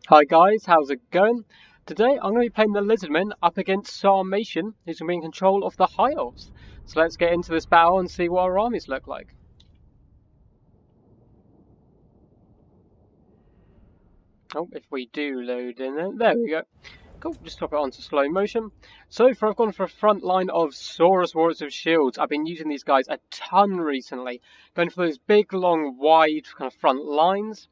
Hi guys, how's it going? Today I'm going to be playing the Lizardmen up against Sarmatian, who's going to be in control of the High Elves. So let's get into this battle and see what our armies look like. Oh, if we do load in there we go. Cool, just drop it onto slow motion. So far I've gone for a front line of Saurus Warriors of Shields. I've been using these guys a ton recently, going for those big, long, wide kind of front lines.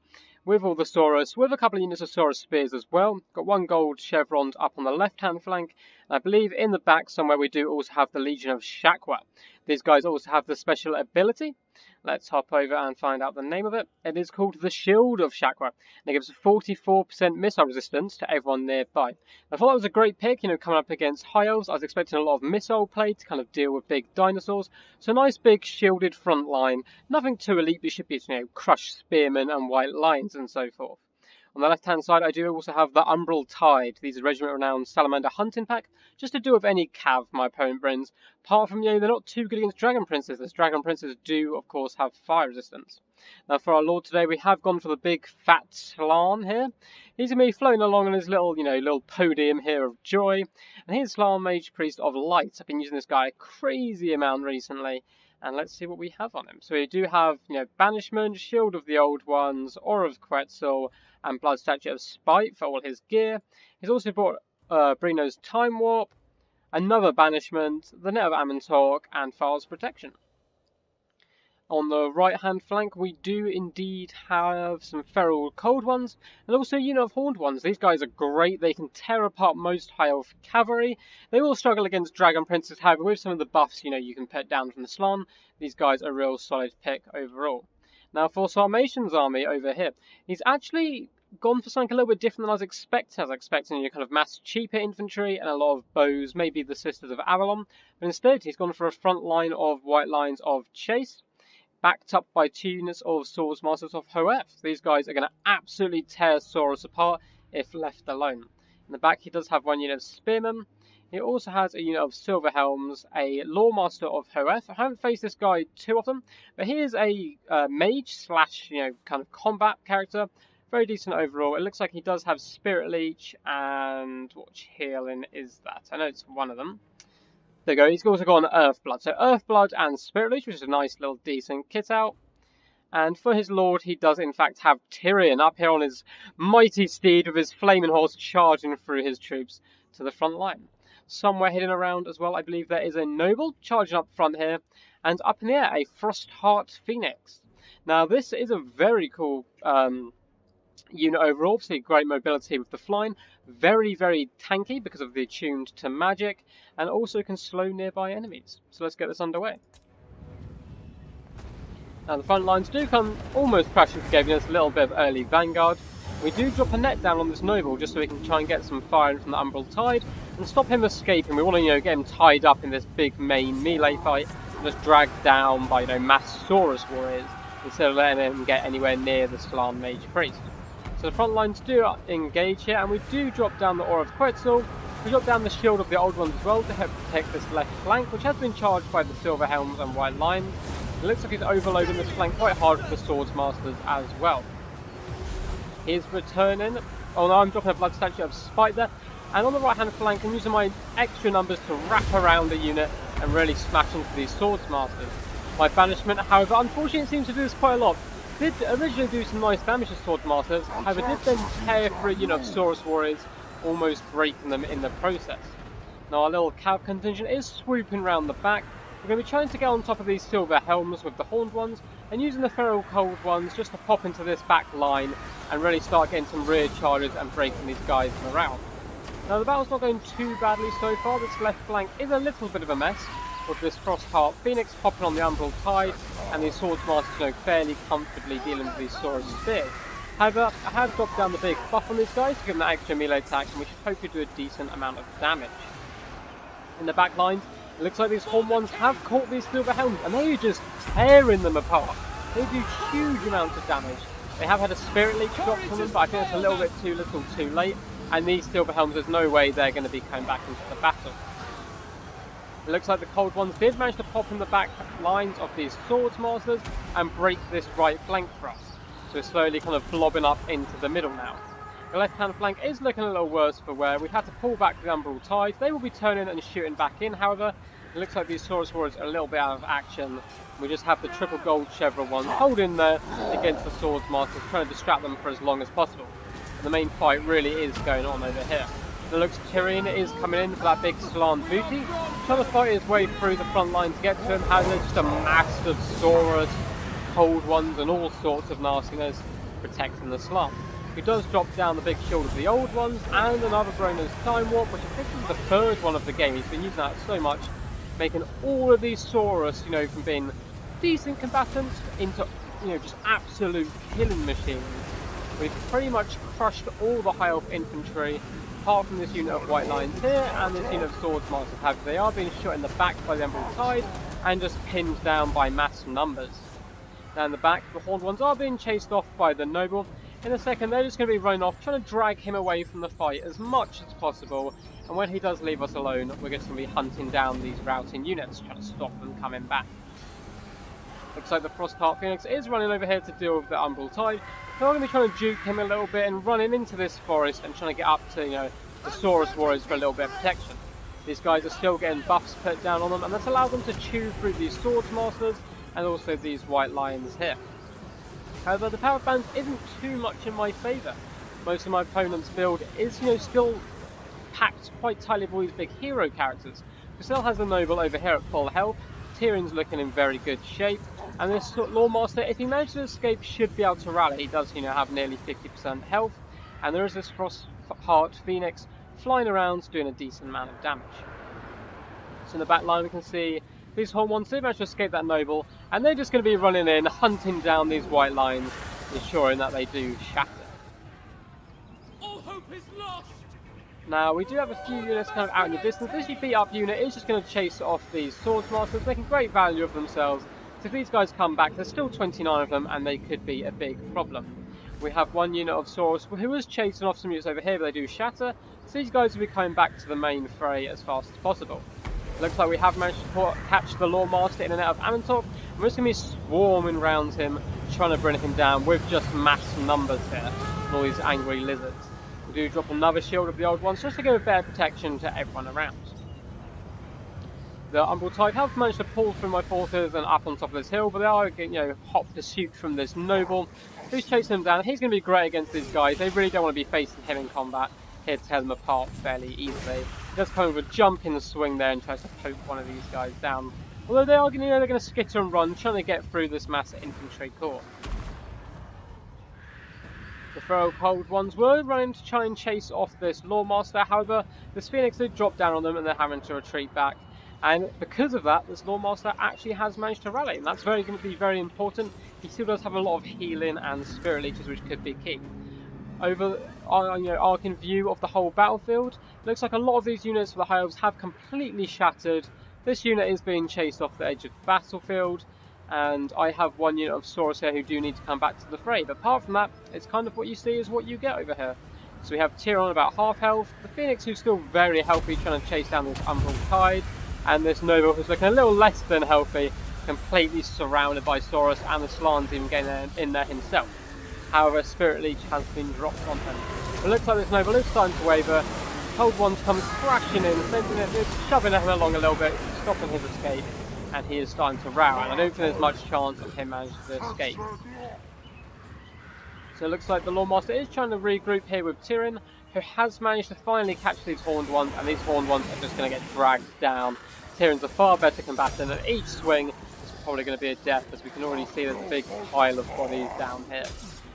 With all the Saurus, with a couple of units of Saurus Spears as well. Got one gold chevron up on the left-hand flank. And I believe in the back somewhere we do also have the Legion of Shakwa. These guys also have the special ability. Let's hop over and find out the name of it. It is called the Shield of Shakwa. And it gives a 44% missile resistance to everyone nearby. I thought that was a great pick, coming up against High Elves. I was expecting a lot of missile play to kind of deal with big dinosaurs. So a nice big shielded front line. Nothing too elite, but should be, crushed spearmen and white lions and so forth. On the left-hand side, I do also have the Umbral Tide. These are regiment-renowned salamander hunting pack, just to do with any cav my opponent brings. Apart from, they're not too good against Dragon Princes, as Dragon Princes do, of course, have fire resistance. Now, for our Lord today, we have gone for the big fat Slan here. He's going to be floating along on his little podium here of joy. And here's Slan Mage Priest of Light. I've been using this guy a crazy amount recently. And let's see what we have on him. So we do have, Banishment, Shield of the Old Ones, Aura of Quetzal, and Blood Statue of Spite for all his gear. He's also brought Brino's Time Warp, another Banishment, the Net of Amantalk, and Files Protection. On the right-hand flank, we do indeed have some Feral Cold Ones, and also a unit of Horned Ones. These guys are great. They can tear apart most high-elf cavalry. They will struggle against Dragon Princes, however, with some of the buffs, you can put down from the Slan. These guys are a real solid pick overall. Now, for Sarmatian's army over here, he's actually gone for something a little bit different than I was expecting. I was expecting kind of mass cheaper infantry and a lot of bows, maybe the Sisters of Avalon. But instead, he's gone for a front line of white lines of Chase, backed up by 2 units of Swordsmasters of Hoeth. These guys are going to absolutely tear Saurus apart if left alone. In the back, he does have 1 unit of Spearmen. He also has a unit of Silver Helms, a Lawmaster of Hoeth. I haven't faced this guy too often, but he is a mage slash, kind of combat character. Very decent overall. It looks like he does have Spirit Leech and what healing is that? I know it's one of them. There you go. He's also got an Earthblood. So Earthblood and Spirit Leech, which is a nice little decent kit out. And for his lord, he does in fact have Tyrion up here on his mighty steed with his flaming horse charging through his troops to the front line. Somewhere hidden around as well, I believe there is a noble charging up front here. And up in the air, a Frostheart Phoenix. Now this is a very cool unit overall, so great mobility with the flying, very tanky because of the attuned to magic, and also can slow nearby enemies. So let's get this underway. Now the front lines do come almost crashing together, it's a little bit of early vanguard. We do drop a net down on this noble just so we can try and get some fire from the Umbral Tide and stop him escaping. We want to get him tied up in this big main melee fight and just dragged down by mass Saurus warriors instead of letting him get anywhere near the Slan Mage Priest. So the front lines do engage here, and we do drop down the Aura of Quetzal. We drop down the Shield of the Old Ones as well to help protect this left flank, which has been charged by the Silver Helms and White Lions. It looks like he's overloading this flank quite hard with the Swordsmasters as well. He's returning. Oh no, I'm dropping a Blood Statue of Spite there. And on the right hand flank, I'm using my extra numbers to wrap around the unit and really smash into these Swordsmasters. My Banishment, however, unfortunately it seems to do this quite a lot. Did originally do some nice damage to Swordsmasters, however did then tear through a unit of Saurus Warriors, almost breaking them in the process. Now our little cav contingent is swooping round the back. We're going to be trying to get on top of these Silver Helms with the Horned Ones, and using the Feral Cold Ones just to pop into this back line and really start getting some rear charges and breaking these guys around. Now the battle's not going too badly so far. This left flank is a little bit of a mess, with this Frostheart Phoenix popping on the Umbral Tide, and these Swordsmasters fairly comfortably dealing with these Saurus Spears. However, I have dropped down the big buff on these guys to give them that extra melee attack, and we should hopefully do a decent amount of damage. In the back lines, it looks like these Horned Ones have caught these Silver Helms, and they are just tearing them apart. They do huge amounts of damage. They have had a Spirit Leech drop from them, but I think it's a little bit too little too late, and these Silver Helms, there's no way they're going to be coming back into the battle. It looks like the Cold Ones did manage to pop in the back lines of these Swordsmasters and break this right flank for us. So it's slowly kind of blobbing up into the middle now. The left-hand flank is looking a little worse for wear. We've had to pull back the Umbral Tide. They will be turning and shooting back in, however. It looks like these Saurus Warriors are a little bit out of action. We just have the triple gold chevron ones holding there against the Swords Masters, trying to distract them for as long as possible. And the main fight really is going on over here. It looks Tyrion is coming in for that big slant booty, trying to fight his way through the front line to get to him. However, just a mass of Saurus, cold ones, and all sorts of nastiness protecting the slant. He does drop down the big shield of the old ones, and another Broner's Time Warp, which I think is the third one of the game. He's been using that so much, making all of these Saurus, from being decent combatants into, just absolute killing machines. We've pretty much crushed all the high elf infantry, apart from this unit of White Lions here, and this unit of Swords Masters have. They are being shot in the back by the Umbral Tide, and just pinned down by mass numbers. Now in the back, the Horned ones are being chased off by the Noble. In a second, they're just going to be running off, trying to drag him away from the fight as much as possible. And when he does leave us alone, we're just going to be hunting down these routing units, trying to stop them coming back. Looks like the Frostheart Phoenix is running over here to deal with the Umbral Tide. They're going to be trying to juke him a little bit and running into this forest and trying to get up to, the Saurus Warriors for a little bit of protection. These guys are still getting buffs put down on them, and that's allowed them to chew through these Swords Masters and also these White Lions here. However, the power band isn't too much in my favour. Most of my opponent's build is, still packed quite tightly with all these big hero characters. Still has the Noble over here at full health. Tyrion's looking in very good shape, and this Lawmaster, if he manages to escape, should be able to rally. He does, have nearly 50% health, and there is this Frostheart Phoenix flying around doing a decent amount of damage. So in the back line we can see these Horned ones do manage to escape that Noble, and they're just going to be running in, hunting down these White Lines, ensuring that they do shatter. All hope is lost. Now, we do have a few units kind of out in the distance. This beat-up unit is just going to chase off these Swords Masters, making great value of themselves. So if these guys come back, there's still 29 of them, and they could be a big problem. We have one unit of Saurus who is chasing off some units over here, but they do shatter. So these guys will be coming back to the main fray as fast as possible. Looks like we have managed to catch the Lawmaster in and out of Amantok. We're just going to be swarming around him, trying to bring him down with just mass numbers here, and all these angry lizards. We do drop another shield of the old ones, just to give a better protection to everyone around. The Umbral Tide have managed to pull through my forces and up on top of this hill, but they are getting, hot pursuit from this Noble, who's chasing them down. He's going to be great against these guys. They really don't want to be facing him in combat. Here to tear them apart fairly easily. He does come with a jump in the swing there and tries to poke one of these guys down. Although they are they're going to skitter and run, trying to get through this mass infantry corps. The feral cold ones were running to try and chase off this Lawmaster. However, this Phoenix did drop down on them and they're having to retreat back. And because of that, this Lawmaster actually has managed to rally, and that's going to be very important. He still does have a lot of healing and spirit leeches, which could be key. Over arc in view of the whole battlefield, it looks like a lot of these units for the High Elves have completely shattered. This unit is being chased off the edge of the battlefield, and I have one unit of Saurus here who do need to come back to the fray. But apart from that, it's kind of what you see is what you get over here. So we have Tyrion about half health, the Phoenix who's still very healthy trying to chase down this Umbral Tide, and this Noble who's looking a little less than healthy, completely surrounded by Saurus, and the Slan's even getting in there himself. However, Spirit Leech has been dropped on him. It looks like this Noble is starting to waver. Cold Ones come crashing in, sending it, shoving him along a little bit, stopping his escape, and he is starting to row, and I don't think there's much chance of him managing to escape. So it looks like the Lawmaster is trying to regroup here with Tyrion, who has managed to finally catch these Horned ones, and these Horned ones are just going to get dragged down. Tyrion's a far better combatant, and each swing is probably going to be a death, as we can already see there's a big pile of bodies down here.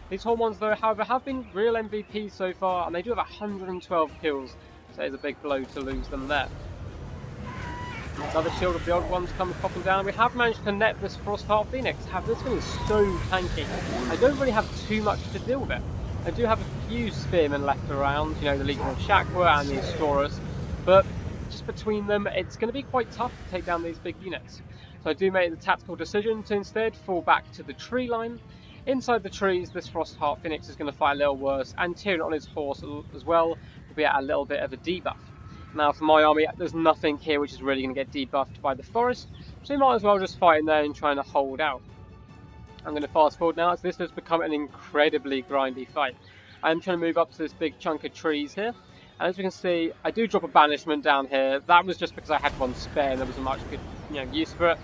These Horned ones, though, however, have been real MVPs so far, and they do have 112 kills, so it's a big blow to lose them there. Another shield of the old ones comes popping down. We have managed to net this Frostheart Phoenix. This thing is so tanky. I don't really have too much to deal with it. I do have a few spearmen left around, the Legion of Shakwa and the Astoris, but just between them, it's going to be quite tough to take down these big units. So I do make the tactical decision to instead fall back to the tree line. Inside the trees, this Frostheart Phoenix is going to fight a little worse, and Tyrion on his horse as well will be at a little bit of a debuff. Now for my army, there's nothing here which is really going to get debuffed by the forest, so we might as well just fight in there and trying to hold out. I'm going to fast forward now, as this has become an incredibly grindy fight. I'm trying to move up to this big chunk of trees here. And as we can see, I do drop a banishment down here. That was just because I had one spare and there wasn't much good use for it.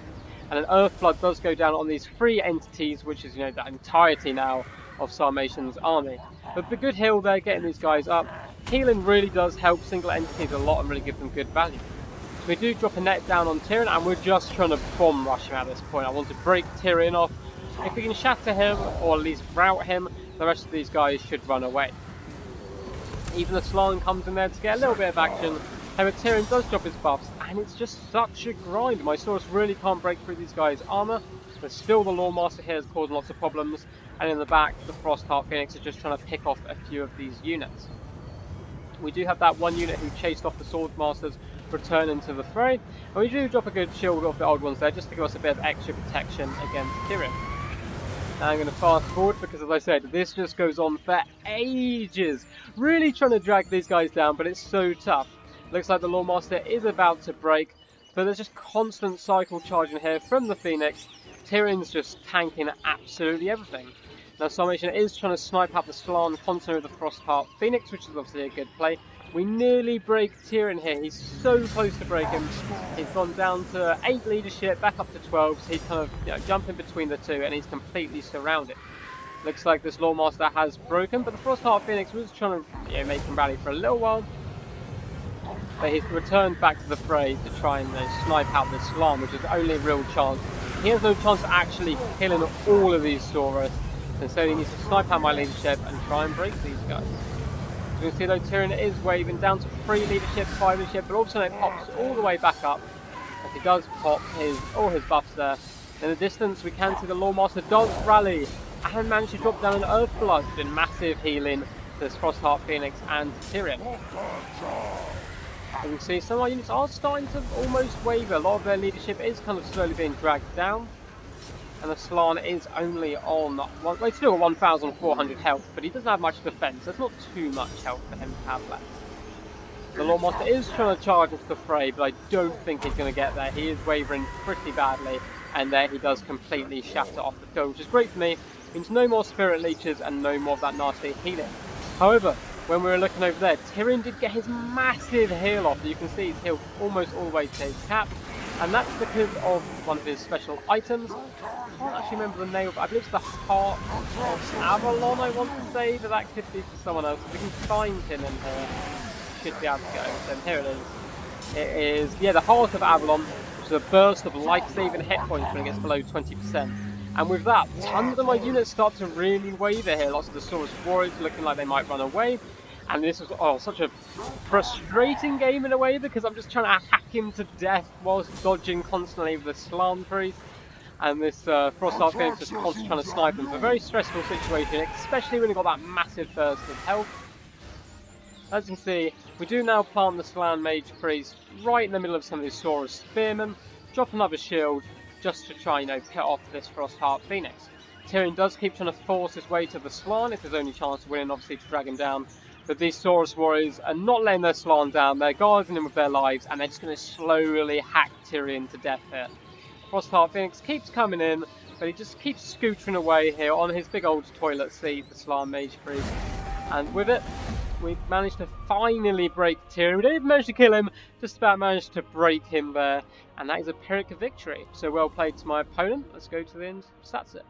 And an Earthblood does go down on these 3 entities, which is, the entirety now of Sarmatian's army. But the good heal there, getting these guys up. Healing really does help single entities a lot and really give them good value. So we do drop a net down on Tyrion, and we're just trying to bomb rush him at this point. I want to break Tyrion off. If we can shatter him, or at least rout him, the rest of these guys should run away. Even the Slan comes in there to get a little bit of action. However, Tyrion does drop his buffs, and it's just such a grind. My Saurus really can't break through these guys' armour. But still, the Lawmaster here is causing lots of problems. And in the back, the Frostheart Phoenix is just trying to pick off a few of these units. We do have that one unit who chased off the Swordmasters return into the fray. And we do drop a good shield off the old ones there, just to give us a bit of extra protection against Tyrion. Now I'm going to fast forward because, as I said, this just goes on for ages. Really trying to drag these guys down, but it's so tough. Looks like the Lawmaster is about to break, but there's just constant cycle charging here from the Phoenix. Tyrion's just tanking absolutely everything. Now Sarmatian is trying to snipe out the Slan constantly with the Frostheart Phoenix, which is obviously a good play. We nearly break Tyrion here. He's so close to break him. He's gone down to 8 leadership, back up to 12. So he's kind of jumping between the two, and he's completely surrounded. Looks like this Lawmaster has broken, but the Frostheart Phoenix was trying to make him rally for a little while. But he's returned back to the fray to try and snipe out this Slan, which is the only real chance. He has no chance of actually killing all of these Saurus, and so he needs to snipe out my leadership and try and break these guys. As you can see though, Tyrion is waving down to 3 leadership, 5 leadership, but all of a sudden it pops all the way back up. As he does pop all his buffs there. In the distance we can see the Lawmaster does rally and manage to drop down an Earthblood, doing massive healing to this Frostheart Phoenix and Tyrion. As you can see, some of our units are starting to almost waver. A lot of their leadership is kind of slowly being dragged down. And the Slan is only on, well, he's still got 1,400 health, but he doesn't have much defense. There's not too much health for him to have left. The Lawmaster is trying to charge into the fray, but I don't think he's going to get there. He is wavering pretty badly, and there he does completely shatter off the field, which is great for me. It means no more Spirit Leeches and no more of that nasty healing. However, when we were looking over there, Tyrion did get his massive heal off. You can see he's healed almost all the way to his cap. And that's because of one of his special items. I can't actually remember the name of it. I believe it's the Heart of Avalon, I want to say, but that could be for someone else. If we can find him in here, should be able to go. Then here it is. It is, the Heart of Avalon, which is a burst of life-saving hit points when it gets below 20%. And with that, tons of my units start to really waver here. Lots of the Saurus Warriors looking like they might run away. And this was such a frustrating game in a way, because I'm just trying to hack him to death whilst dodging constantly with the Slan Priest. And this Frostheart Phoenix just constantly trying to snipe him. It's a very stressful situation, especially when you've got that massive burst of health. As you can see, we do now plant the Slan Mage Priest right in the middle of some of these Saurus Spearmen. Drop another shield just to try, pit off this Frostheart Phoenix. Tyrion does keep trying to force his way to the Slan. It's his only chance of winning, obviously, to drag him down. But these Saurus Warriors are not letting their Slan down. They're guarding him with their lives, and they're just going to slowly hack Tyrion to death here. Frostheart Phoenix keeps coming in, but he just keeps scootering away here on his big old toilet seat, the Slan Mage Priest. And with it, we managed to finally break Tyrion. We didn't even manage to kill him, just about managed to break him there. And that is a Pyrrhic victory. So well played to my opponent. Let's go to the end. That's it.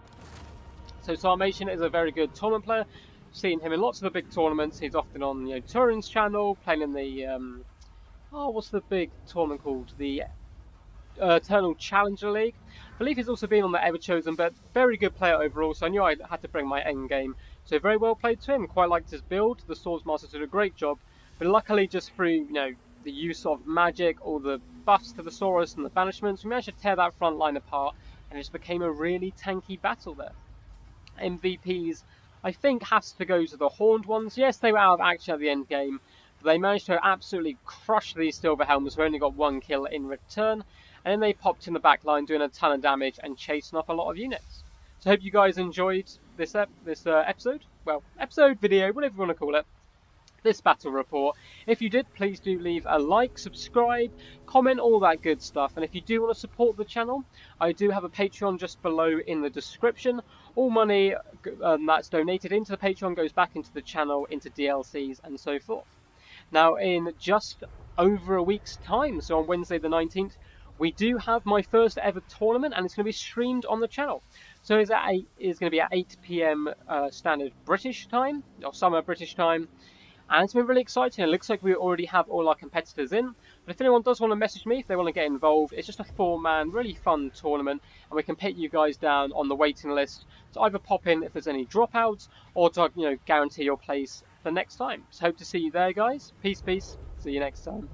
So Sarmatian is a very good tournament player. Seen him in lots of the big tournaments. He's often on Turin's channel, playing in the what's the big tournament called? The Eternal Challenger League. I believe he's also been on the Ever Chosen, but very good player overall. So I knew I had to bring my end game. So very well played to him. Quite liked his build. The Swordsmaster did a great job, but luckily just through the use of magic, all the buffs to the Saurus and the banishments, we managed to tear that front line apart, and it just became a really tanky battle there. MVPs, I think, has to go to the Horned ones. Yes, they were out of action at the end game, but they managed to absolutely crush these Silver Helmets who only got 1 kill in return, and then they popped in the back line doing a ton of damage and chasing off a lot of units. So I hope you guys enjoyed this episode, well, episode, video, whatever you want to call it. this battle report. If you did, please do leave a like, subscribe, comment, all that good stuff. And if you do want to support the channel, I do have a Patreon just below in the description. All money that's donated into the Patreon goes back into the channel, into DLCs and so forth. Now, in just over a week's time, so on Wednesday the 19th, we do have my first ever tournament, and it's going to be streamed on the channel. So it's going to be at 8 p.m. Standard British time, or summer British time. And it's been really exciting. It looks like we already have all our competitors in. But if anyone does want to message me, if they want to get involved, it's just a 4-man, really fun tournament. And we can put you guys down on the waiting list to either pop in if there's any dropouts, or to guarantee your place for next time. So hope to see you there, guys. Peace, peace. See you next time.